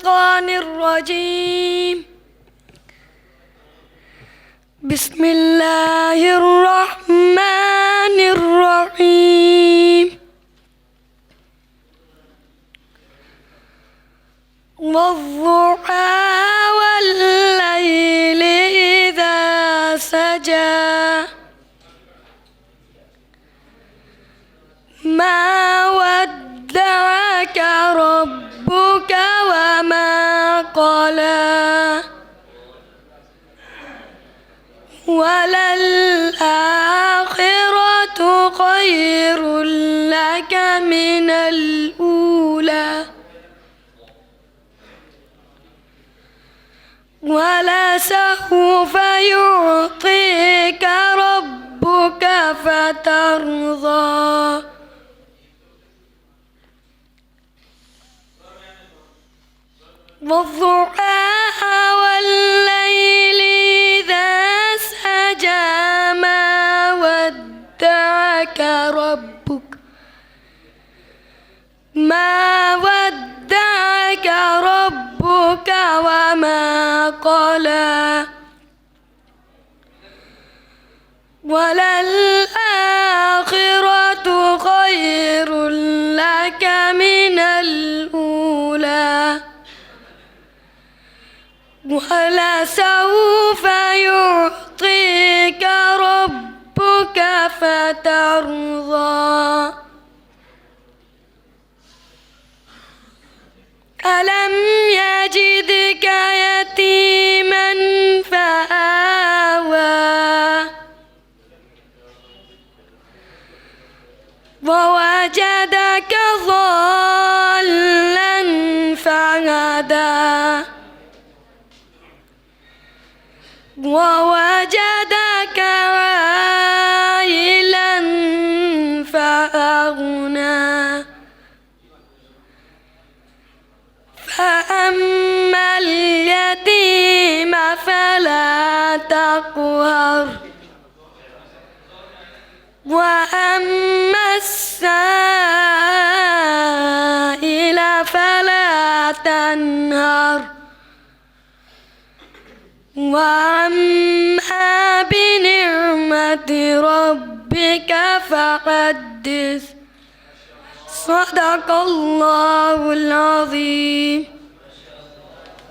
الشيطان الرجيم. بسم الله الرحمن الرحيم. والضحى والليل إذا سجى ما ودعك ربك وما قلى وللآخرة خير لك من الأولى ولسوف يعطيك ربك فترضى والضحى والليل إذا سجى ما ودعك ربك وما قلى وللآخرة خير لك من الأولى ولسوف يعطيك ربك فترضى ألم يجدك يتيما فآوى ووجدك ضالا فهدى ووجدك عائلا فأغنى فأما اليتيم فلا تقهر وأما السائل فلا تنهر وأما بنعمة ربك فحدث صدق الله العظيم.